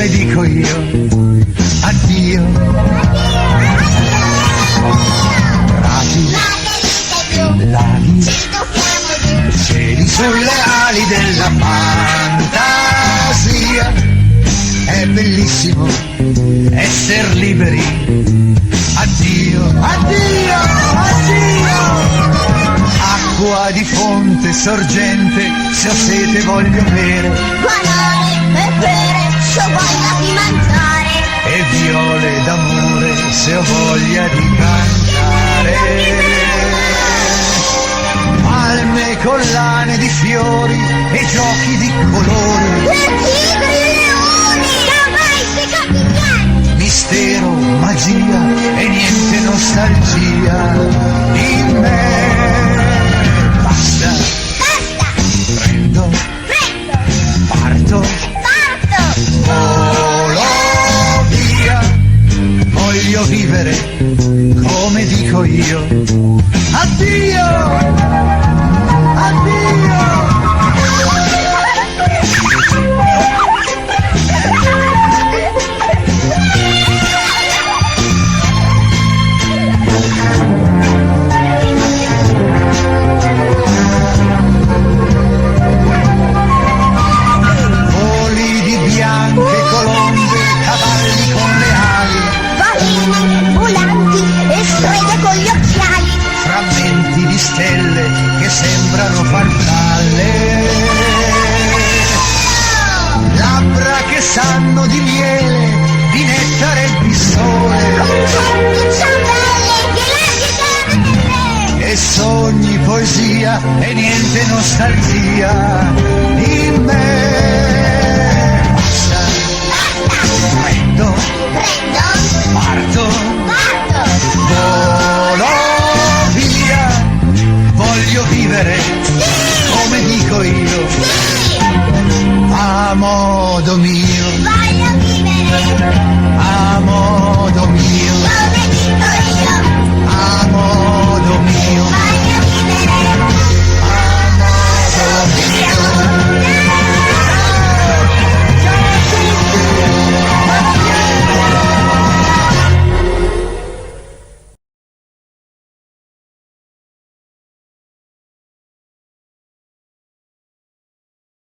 come dico io, addio. Prati, laghi, cieli sulle ali della fantasia. È bellissimo essere liberi. Addio, addio, addio. Acqua di fonte sorgente, se ho sete voglio bere. Banane e pere, se ho voglia di mangiare. E viole d'amore, se ho voglia di cantare. Palme, collane di fiori e giochi di colori. E tigri, leoni, cavalli, capitani. Mistero, magia e niente nostalgia in me. Basta, Basta, prendo, prendo, parto, parto. volo via. Voglio vivere come dico io. Addio, addio. Voli di bianche colombe, cavalli con le ali, Balene, volanti e streghe con gli occhiali. frammenti di stelle che sembrano farfalle, labbra che sanno di miele, di nettare e di sole, Concerti, ciambelle, ghiacci, caramelle. e sogni, poesia e niente nostalgia